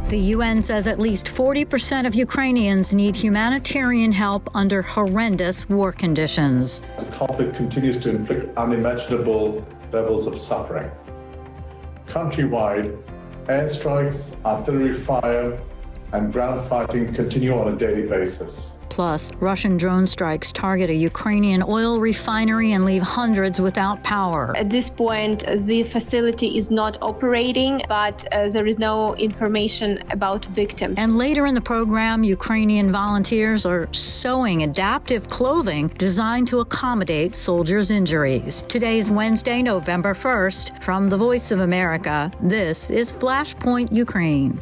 The UN says at least 40% of Ukrainians need humanitarian help under horrendous war conditions. The conflict continues to inflict unimaginable levels of suffering. Countrywide, airstrikes, artillery fire, and ground fighting continue on a daily basis. Plus, Russian drone strikes target a Ukrainian oil refinery and leave hundreds without power. At this point, the facility is not operating, but there is no information about victims. And later in the program, Ukrainian volunteers are sewing adaptive clothing designed to accommodate soldiers' injuries. Today's Wednesday, November 1st. From the Voice of America, this is Flashpoint Ukraine.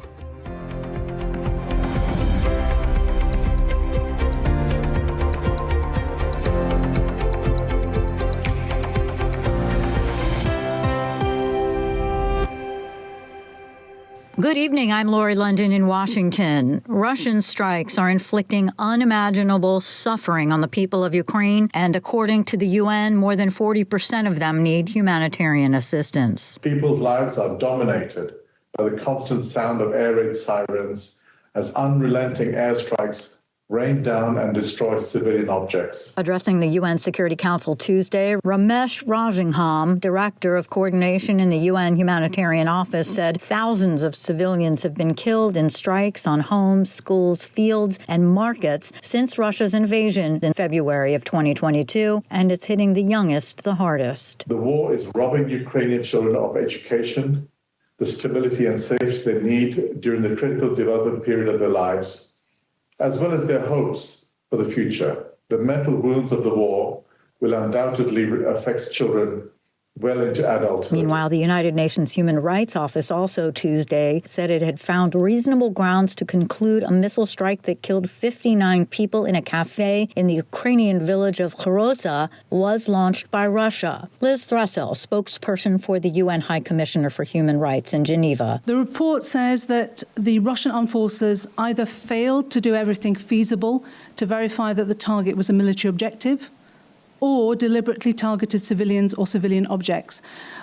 Good evening, I'm Lori London in Washington. Russian strikes are inflicting unimaginable suffering on the people of Ukraine, and according to the UN, more than 40% of them need humanitarian assistance. People's lives are dominated by the constant sound of air raid sirens as unrelenting airstrikes rain down and destroy civilian objects. Addressing the UN Security Council Tuesday, Ramesh Rajanham, Director of Coordination in the UN Humanitarian Office, said thousands of civilians have been killed in strikes on homes, schools, fields, and markets since Russia's invasion in February of 2022, and it's hitting the youngest the hardest. The war is robbing Ukrainian children of education, the stability and safety they need during the critical development period of their lives, as well as their hopes for the future. The mental wounds of the war will undoubtedly affect children well into adulthood. Meanwhile, the United Nations Human Rights Office also Tuesday said it had found reasonable grounds to conclude a missile strike that killed 59 people in a cafe in the Ukrainian village of Horrendous was launched by Russia. Liz Thrassell, spokesperson for the UN High Commissioner for Human Rights in Geneva. The report says that the Russian armed forces either failed to do everything feasible to verify that the target was a military objective, or deliberately targeted civilians or civilian objects,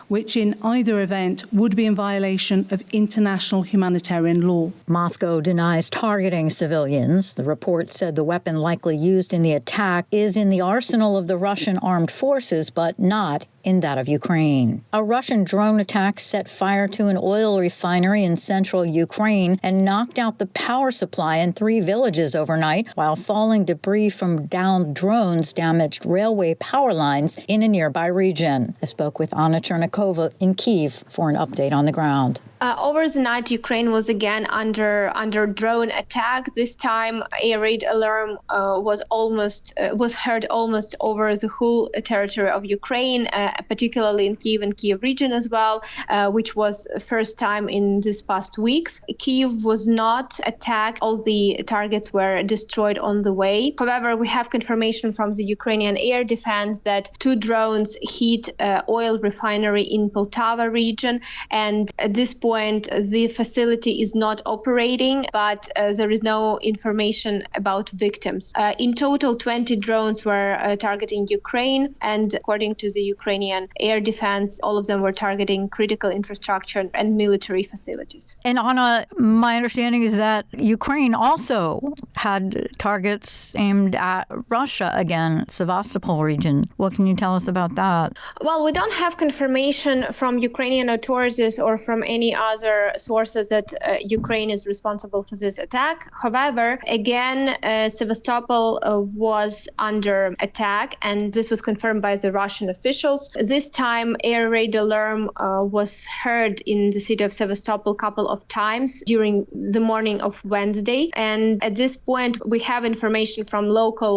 which in either event would be in violation of international humanitarian law. Moscow denies targeting civilians. The report said the weapon likely used in the attack is in the arsenal of the Russian armed forces, but not in that of Ukraine. A Russian drone attack set fire to an oil refinery in central Ukraine and knocked out the power supply in 3 villages overnight, while falling debris from downed drones damaged railway power lines in a nearby region. I spoke with Anna Chernikova in Kyiv for an update on the ground. Over the night, Ukraine was again under drone attack. This time, a raid alarm was heard almost over the whole territory of Ukraine, particularly in Kyiv and Kyiv region as well, which was first time in these past weeks. Kyiv was not attacked. All the targets were destroyed on the way. However, we have confirmation from the Ukrainian air defense that 2 drones hit oil refinery in Poltava region, and at this point, the facility is not operating, but there is no information about victims. In total, 20 drones were targeting Ukraine, and according to the Ukrainian air defense, all of them were targeting critical infrastructure and military facilities. And Anna, my understanding is that Ukraine also had targets aimed at Russia again, Sevastopol region. What can you tell us about that? Well, we don't have confirmation from Ukrainian authorities or from any other sources that Ukraine is responsible for this attack. However, again, Sevastopol was under attack, and this was confirmed by the Russian officials. This time, air raid alarm was heard in the city of Sevastopol a couple of times during the morning of Wednesday. And at this point, we have information from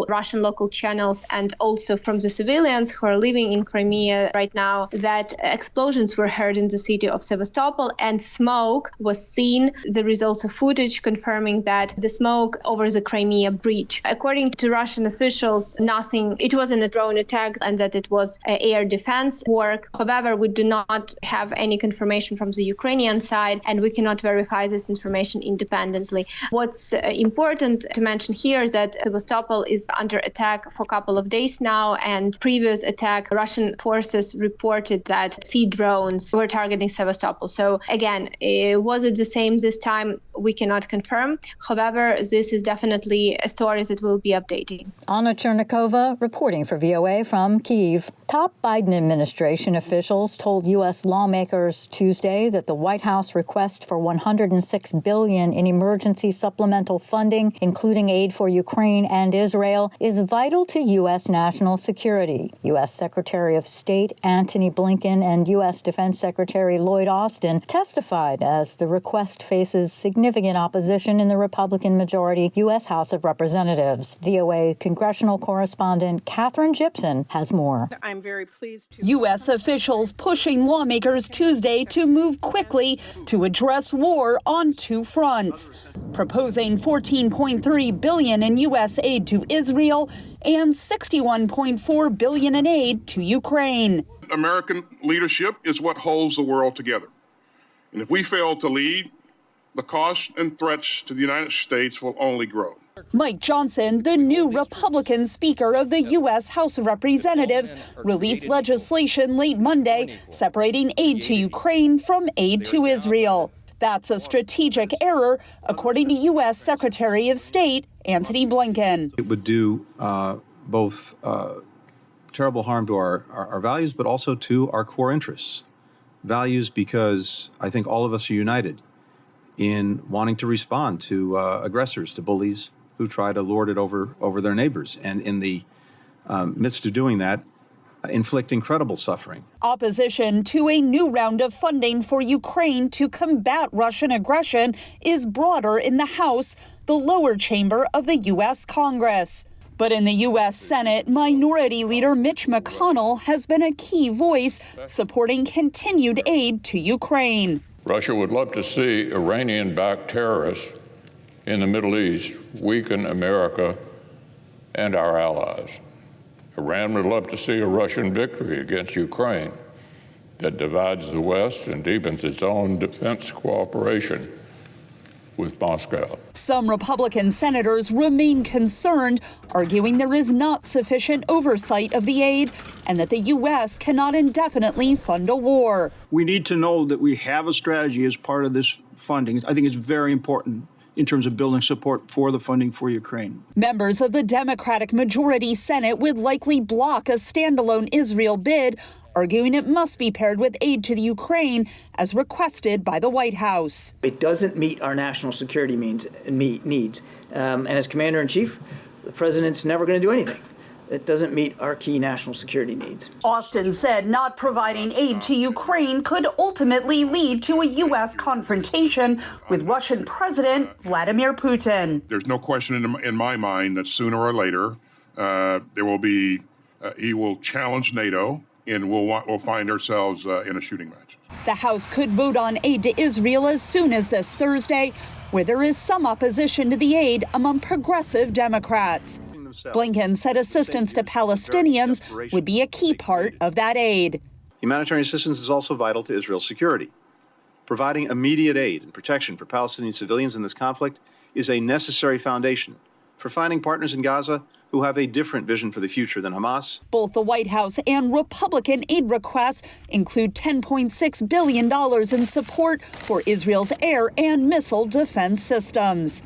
Russian local channels and also from the civilians who are living in Crimea right now that explosions were heard in the city of Sevastopol, and smoke was seen. There is also footage confirming that the smoke over the Crimea bridge. According to Russian officials, it wasn't a drone attack and that it was air defense work. However, we do not have any confirmation from the Ukrainian side, and we cannot verify this information independently. What's important to mention here is that Sevastopol is under attack for a couple of days now, and previous attack, Russian forces reported that sea drones were targeting Sevastopol. So again, was it the same this time? we cannot confirm. However, this is definitely a story that we'll be updating. Anna Chernikova reporting for VOA from Kyiv. Top Biden administration officials told U.S. lawmakers Tuesday that the White House request for $106 billion in emergency supplemental funding, including aid for Ukraine and Israel, is vital to U.S. national security. U.S. Secretary of State Antony Blinken and U.S. Defense Secretary Lloyd Austin testified as the request faces significant opposition in the Republican-majority U.S. House of Representatives. VOA congressional correspondent Catherine Gibson has more. I'm very pleased to... U.S. officials pushing lawmakers Tuesday to move quickly to address war on two fronts, proposing $14.3 billion in U.S. aid to Israel and $61.4 billion in aid to Ukraine. American leadership is what holds the world together. And if we fail to lead, the costs and threats to the United States will only grow. Mike Johnson, the new Republican Speaker of the U.S. House of Representatives, released legislation late Monday separating aid to Ukraine from aid to Israel. That's a strategic error, according to U.S. Secretary of State Antony Blinken. It would do both terrible harm to our values, but also to our core interests. Values because I think all of us are united in wanting to respond to aggressors, to bullies who try to lord it over their neighbors. And in the midst of doing that, inflict incredible suffering. Opposition to a new round of funding for Ukraine to combat Russian aggression is broader in the House, the lower chamber of the U.S. Congress. But in the U.S. Senate, Minority Leader Mitch McConnell has been a key voice supporting continued aid to Ukraine. Russia would love to see Iranian-backed terrorists in the Middle East weaken America and our allies. Iran would love to see a Russian victory against Ukraine that divides the West and deepens its own defense cooperation with Moscow. Some Republican senators remain concerned, arguing there is not sufficient oversight of the aid and that the U.S. cannot indefinitely fund a war. We need to know that we have a strategy as part of this funding. I think it's very important in terms of building support for the funding for Ukraine. Members of the Democratic majority Senate would likely block a standalone Israel bid, arguing it must be paired with aid to the Ukraine as requested by the White House. It doesn't meet our national security needs. And as Commander-in-Chief, the president's never going to do anything that doesn't meet our key national security needs. Austin said not providing aid to Ukraine could ultimately lead to a U.S. confrontation with Russian President Vladimir Putin. There's no question in my mind that sooner or later there will be, he will challenge NATO and we'll find ourselves in a shooting match. The House could vote on aid to Israel as soon as this Thursday, where there is some opposition to the aid among progressive Democrats. Blinken said assistance to Palestinians would be a key part of that aid. Humanitarian assistance is also vital to Israel's security. Providing immediate aid and protection for Palestinian civilians in this conflict is a necessary foundation for finding partners in Gaza who have a different vision for the future than Hamas. Both the White House and Republican aid requests include $10.6 billion in support for Israel's air and missile defense systems.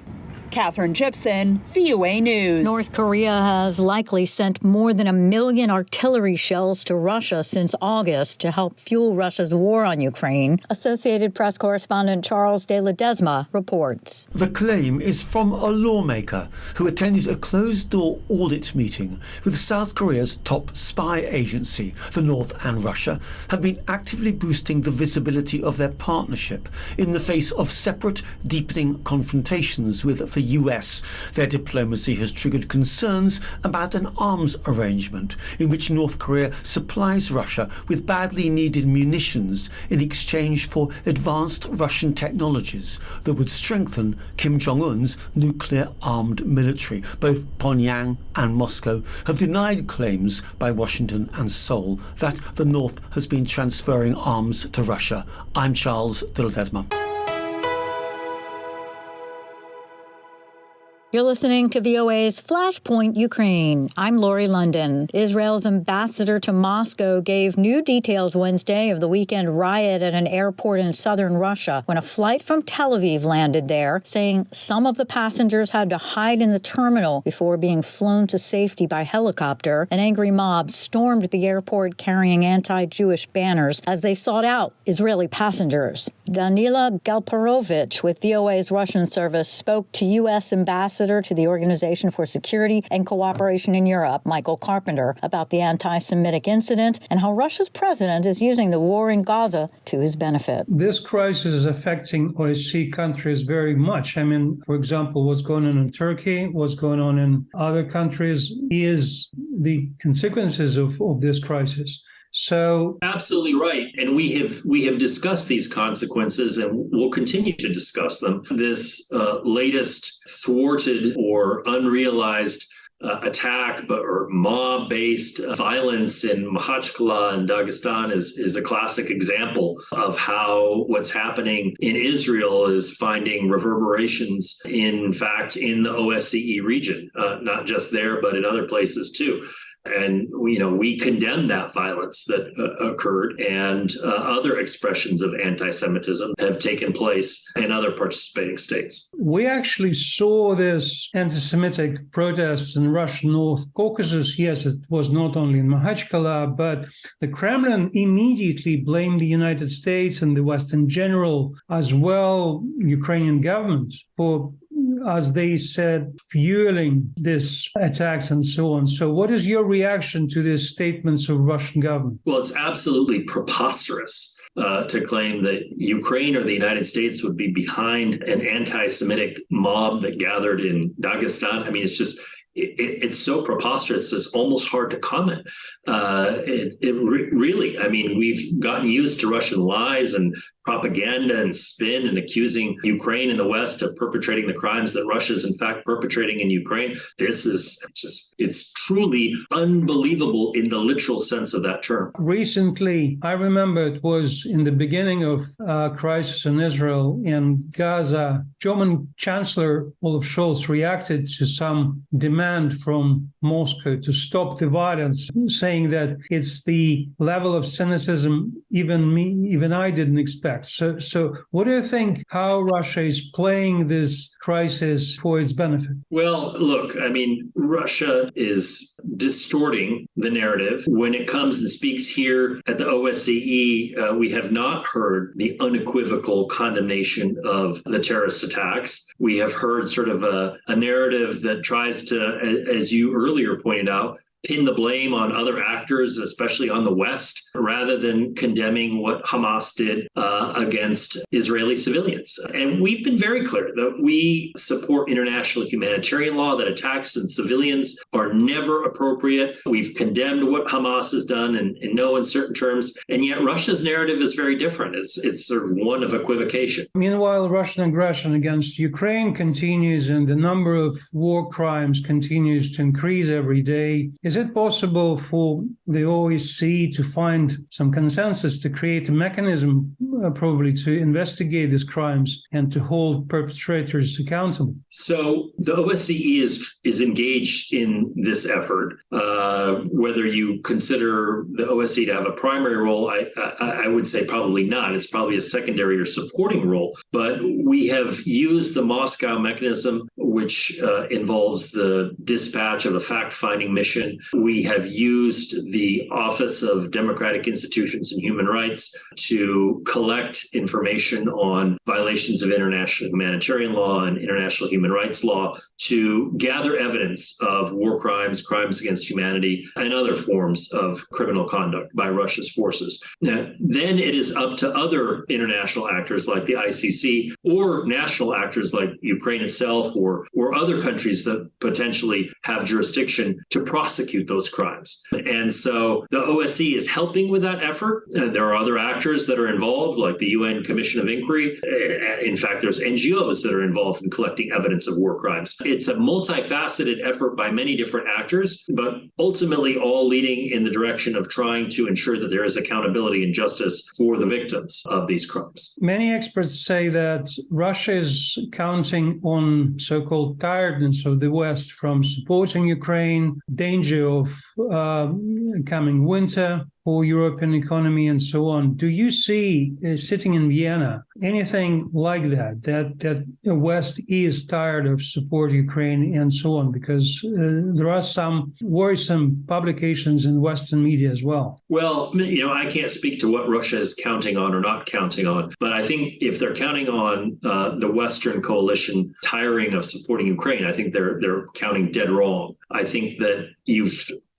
Catherine Gibson, VOA News. North Korea has likely sent more than 1 million artillery shells to Russia since August to help fuel Russia's war on Ukraine. Associated Press correspondent Charles de Ledesma reports. The claim is from a lawmaker who attended a closed-door audit meeting with South Korea's top spy agency. The North and Russia have been actively boosting the visibility of their partnership in the face of separate, deepening confrontations with the US. Their diplomacy has triggered concerns about an arms arrangement in which North Korea supplies Russia with badly needed munitions in exchange for advanced Russian technologies that would strengthen Kim Jong-un's nuclear-armed military. Both Pyongyang and Moscow have denied claims by Washington and Seoul that the North has been transferring arms to Russia. I'm Charles de Ledesma. You're listening to VOA's Flashpoint Ukraine. I'm Lori London. Israel's ambassador to Moscow gave new details Wednesday of the weekend riot at an airport in southern Russia when a flight from Tel Aviv landed there, saying some of the passengers had to hide in the terminal before being flown to safety by helicopter. An angry mob stormed the airport carrying anti-Jewish banners as they sought out Israeli passengers. Danila Galparovich with VOA's Russian service spoke to U.S. Ambassador to the Organization for Security and Cooperation in Europe, Michael Carpenter, about the anti-Semitic incident and how Russia's president is using the war in Gaza to his benefit. This crisis is affecting OSCE countries very much. I mean, for example, what's going on in Turkey, what's going on in other countries is the consequences of this crisis. So absolutely right. And we have discussed these consequences and we'll continue to discuss them. This latest thwarted or unrealized attack or mob-based violence in Makhachkala and Dagestan is a classic example of how what's happening in Israel is finding reverberations, in fact, in the OSCE region, not just there, but in other places too. And, we condemn that violence that occurred, and other expressions of anti-Semitism have taken place in other participating states. We actually saw this anti-Semitic protests in Russian North Caucasus. Yes, it was not only in Makhachkala, but the Kremlin immediately blamed the United States and the West in general, as well, Ukrainian government, for, as they said, fueling these attacks and so on. So what is your reaction to these statements of Russian government? Well, it's absolutely preposterous to claim that Ukraine or the United States would be behind an anti-Semitic mob that gathered in Dagestan. I mean, it's just... It's so preposterous, it's almost hard to comment. Really, I mean, we've gotten used to Russian lies and propaganda and spin and accusing Ukraine and the West of perpetrating the crimes that Russia is in fact perpetrating in Ukraine. This is it's truly unbelievable in the literal sense of that term. Recently, I remember it was in the beginning of crisis in Israel and Gaza, German Chancellor Olaf Scholz reacted to some demand from Moscow to stop the violence, saying that it's the level of cynicism even I didn't expect. So what do you think how Russia is playing this crisis for its benefit? Well, look, I mean, Russia is distorting the narrative. When it comes and speaks here at the OSCE, we have not heard the unequivocal condemnation of the terrorist attacks. We have heard sort of a narrative that tries to, as you earlier pointed out, pin the blame on other actors, especially on the West, rather than condemning what Hamas did against Israeli civilians. And we've been very clear that we support international humanitarian law, that attacks on civilians are never appropriate. We've condemned what Hamas has done in no uncertain terms. And yet Russia's narrative is very different. It's sort of one of equivocation. Meanwhile, Russian aggression against Ukraine continues and the number of war crimes continues to increase every day. Is it possible for the OSCE to find some consensus to create a mechanism probably to investigate these crimes and to hold perpetrators accountable? So the OSCE is engaged in this effort. Whether you consider the OSCE to have a primary role, I would say probably not. It's probably a secondary or supporting role. But we have used the Moscow mechanism, which involves the dispatch of a fact-finding mission. We have used the Office of Democratic Institutions and Human Rights to collect information on violations of international humanitarian law and international human rights law to gather evidence of war crimes, crimes against humanity, and other forms of criminal conduct by Russia's forces. Now, then it is up to other international actors like the ICC or national actors like Ukraine itself or other countries that potentially have jurisdiction to prosecute those crimes. And so the OSCE is helping with that effort. There are other actors that are involved, like the UN Commission of Inquiry. In fact, there's NGOs that are involved in collecting evidence of war crimes. It's a multifaceted effort by many different actors, but ultimately all leading in the direction of trying to ensure that there is accountability and justice for the victims of these crimes. Many experts say that Russia is counting on so-called so-called tiredness of the West from supporting Ukraine, danger of coming winter for European economy and so on. Do you see, sitting in Vienna, anything like that the West is tired of supporting Ukraine and so on? Because there are some worrisome publications in Western media as well. Well, I can't speak to what Russia is counting on or not counting on, but I think if they're counting on the Western coalition tiring of supporting Ukraine, I think they're counting dead wrong. I think that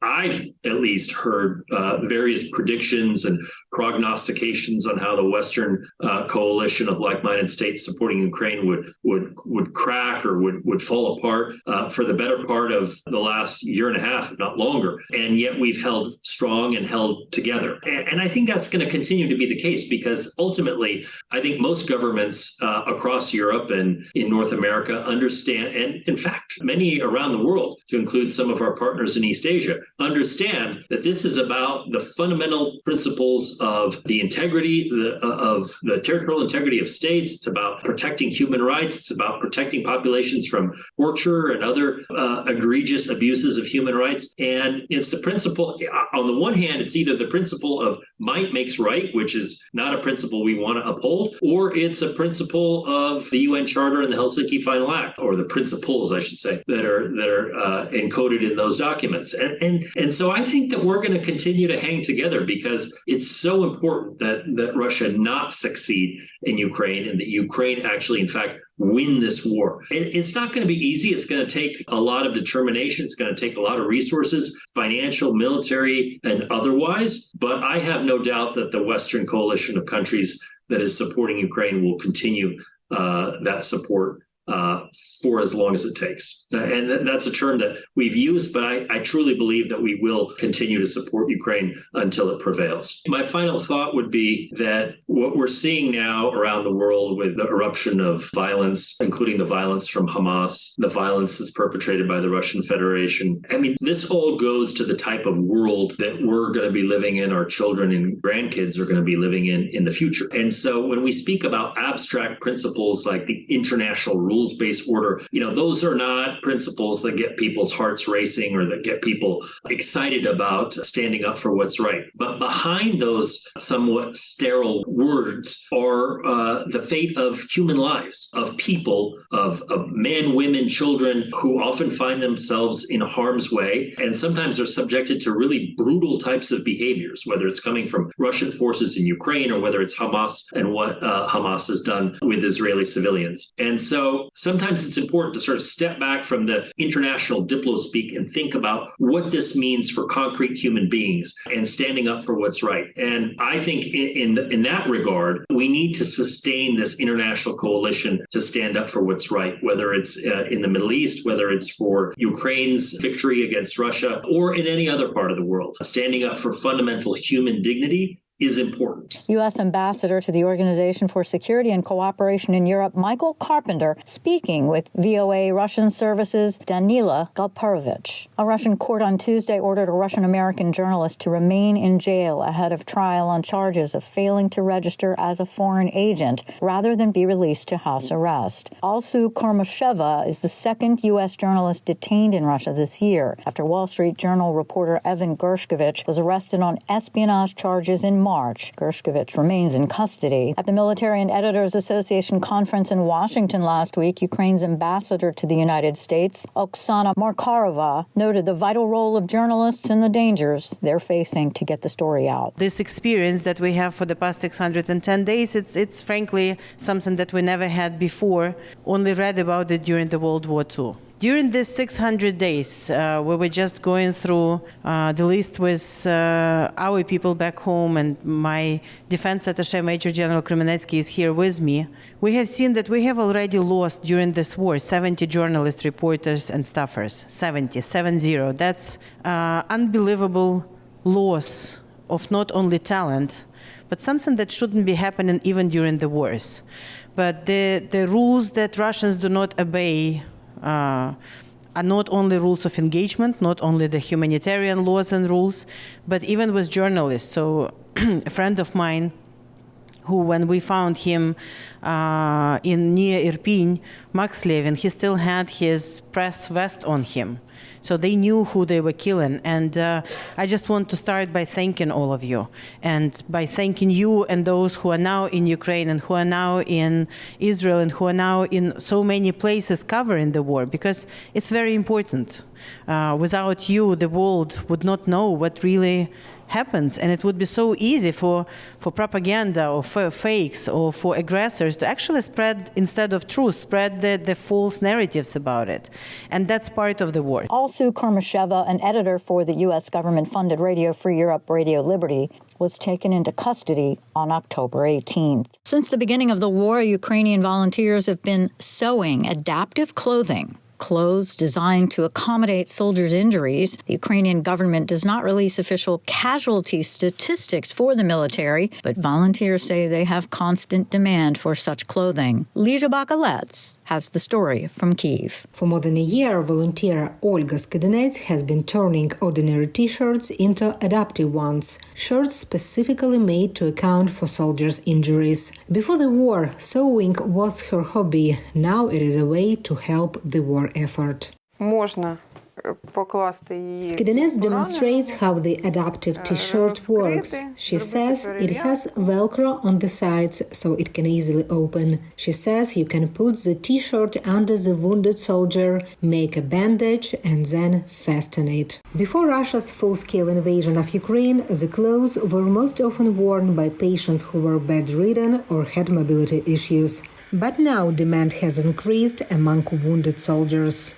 I've at least heard various predictions and prognostications on how the Western coalition of like-minded states supporting Ukraine would crack or would fall apart for the better part of the last year and a half, if not longer. And yet we've held strong and held together. And I think that's going to continue to be the case, because ultimately, I think most governments across Europe and in North America understand, and in fact, many around the world, to include some of our partners in East Asia, understand that this is about the fundamental principles of the integrity of the territorial integrity of states. It's about protecting human rights. It's about protecting populations from torture and other egregious abuses of human rights. And it's the principle, on the one hand, it's either the principle of might makes right, which is not a principle we want to uphold, or it's a principle of the UN Charter and the Helsinki Final Act, or the principles, I should say, that are encoded in those documents. And so I think that we're going to continue to hang together, because it's so important that Russia not succeed in Ukraine, and that Ukraine actually, in fact, win this war. It's not going to be easy. It's going to take a lot of determination. It's going to take a lot of resources, financial, military, and otherwise. But I have no doubt that the Western coalition of countries that is supporting Ukraine will continue that support for as long as it takes. And that's a term that we've used, but I truly believe that we will continue to support Ukraine until it prevails. My final thought would be that what we're seeing now around the world with the eruption of violence, including the violence from Hamas, the violence that's perpetrated by the Russian Federation, I mean, this all goes to the type of world that we're going to be living in, our children and grandkids are going to be living in the future. And so when we speak about abstract principles like the international rules-based order, those are not principles that get people's hearts racing or that get people excited about standing up for what's right. But behind those somewhat sterile words are the fate of human lives, of people, of men, women, children who often find themselves in harm's way and sometimes are subjected to really brutal types of behaviors, whether it's coming from Russian forces in Ukraine or whether it's Hamas and what Hamas has done with Israeli civilians. And so sometimes it's important to sort of step back from the international diplo-speak and think about what this means for concrete human beings and standing up for what's right. And I think in that regard, we need to sustain this international coalition to stand up for what's right, whether it's in the Middle East, whether it's for Ukraine's victory against Russia, or in any other part of the world. Standing up for fundamental human dignity is important. U.S. Ambassador to the Organization for Security and Cooperation in Europe, Michael Carpenter, speaking with VOA Russian Services' Danila Galperovich. A Russian court on Tuesday ordered a Russian-American journalist to remain in jail ahead of trial on charges of failing to register as a foreign agent rather than be released to house arrest. Alsu Kormasheva is the second U.S. journalist detained in Russia this year after Wall Street Journal reporter Evan Gershkovich was arrested on espionage charges in March. Gershkovich remains in custody. At the Military and Editors Association conference in Washington last week, Ukraine's ambassador to the United States, Oksana Markarova, noted the vital role of journalists and the dangers they're facing to get the story out. This experience that we have for the past 610 days, it's frankly something that we never had before, only read about it during the World War II. During these 600 days, we were just going through the list with our people back home, and my defense attaché, Major General Kremenetsky, is here with me. We have seen that we have already lost during this war 70 journalists, reporters, and staffers. 70. That's unbelievable loss of not only talent, but something that shouldn't be happening even during the wars. But the rules that Russians do not obey are not only rules of engagement, not only the humanitarian laws and rules, but even with journalists. So a friend of mine who, when we found him in near Irpin, Maxlevin, he still had his press vest on him. So they knew who they were killing. And I just want to start by thanking all of you, and by thanking you and those who are now in Ukraine and who are now in Israel and who are now in so many places covering the war, because it's very important. Without you, the world would not know what really happens, and it would be so easy for propaganda or for fakes or for aggressors to actually spread, instead of truth, spread the false narratives about it. And that's part of the war. Alsu Kurmasheva, an editor for the U.S. government-funded Radio Free Europe, Radio Liberty, was taken into custody on October 18th. Since the beginning of the war, Ukrainian volunteers have been sewing adaptive clothing, clothes designed to accommodate soldiers' injuries. The Ukrainian government does not release official casualty statistics for the military, but volunteers say they have constant demand for such clothing. Lija Bakalets has the story from Kyiv. For more than a year, volunteer Olga Skidinets has been turning ordinary T-shirts into adaptive ones, shirts specifically made to account for soldiers' injuries. Before the war, sewing was her hobby. Now it is a way to help the war effort. Skidinets demonstrates how the adaptive T-shirt works. She says it has Velcro on the sides, so it can easily open. She says you can put the T-shirt under the wounded soldier, make a bandage, and then fasten it. Before Russia's full-scale invasion of Ukraine, the clothes were most often worn by patients who were bedridden or had mobility issues. But now demand has increased among wounded soldiers.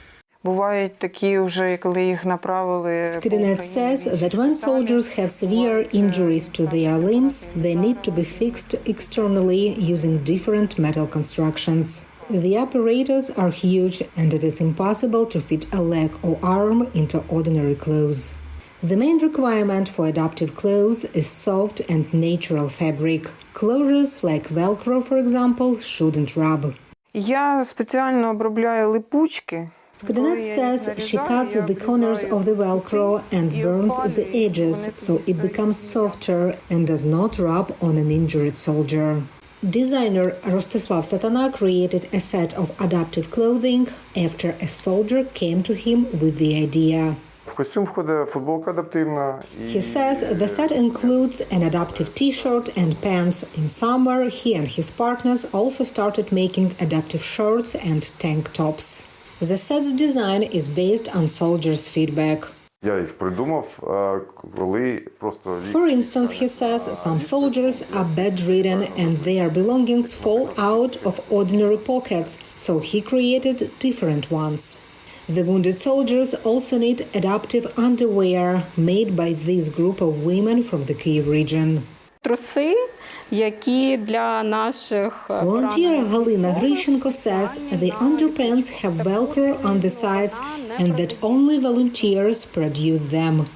Skidinets says that when soldiers have severe injuries to their limbs, they need to be fixed externally using different metal constructions. The apparatus are huge, and it is impossible to fit a leg or arm into ordinary clothes. The main requirement for adaptive clothes is soft and natural fabric. Closures like Velcro, for example, shouldn't rub. Skidinets says she cuts the corners of the Velcro and burns the edges so it becomes softer and does not rub on an injured soldier. Designer Rostislav Satana created a set of adaptive clothing after a soldier came to him with the idea. He says the set includes an adaptive T-shirt and pants. In summer, he and his partners also started making adaptive shirts and tank tops. The set's design is based on soldiers' feedback. For instance, he says some soldiers are bedridden and their belongings fall out of ordinary pockets, so he created different ones. The wounded soldiers also need adaptive underwear made by this group of women from the Kyiv region. Volunteer Galina Grishenko says the underpants have Velcro on the sides and that only volunteers produce them.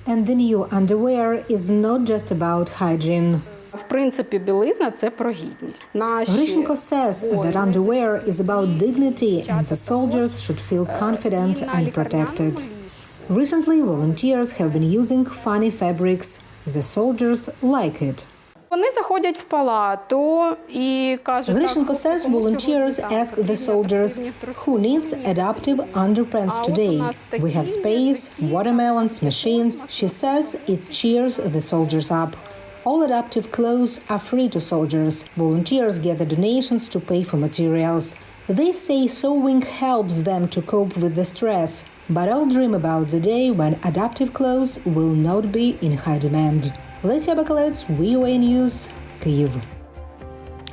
And the new underwear is not just about hygiene. Grishenko says that underwear is about dignity and the soldiers should feel confident and protected. Recently, volunteers have been using funny fabrics. The soldiers like it. Grishenko says volunteers ask the soldiers, who needs adaptive underpants today? We have space, watermelons, machines. She says it cheers the soldiers up. All adaptive clothes are free to soldiers. Volunteers gather donations to pay for materials. They say sewing helps them to cope with the stress, but all dream about the day when adaptive clothes will not be in high demand. Lesia Bakalets, VOA News, Kyiv.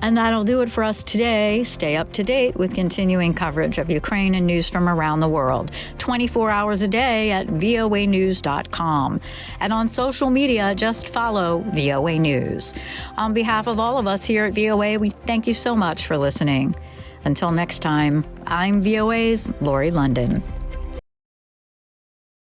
And that'll do it for us today. Stay up to date with continuing coverage of Ukraine and news from around the world, 24 hours a day at voanews.com. And on social media, just follow VOA News. On behalf of all of us here at VOA, we thank you so much for listening. Until next time, I'm VOA's Lori London.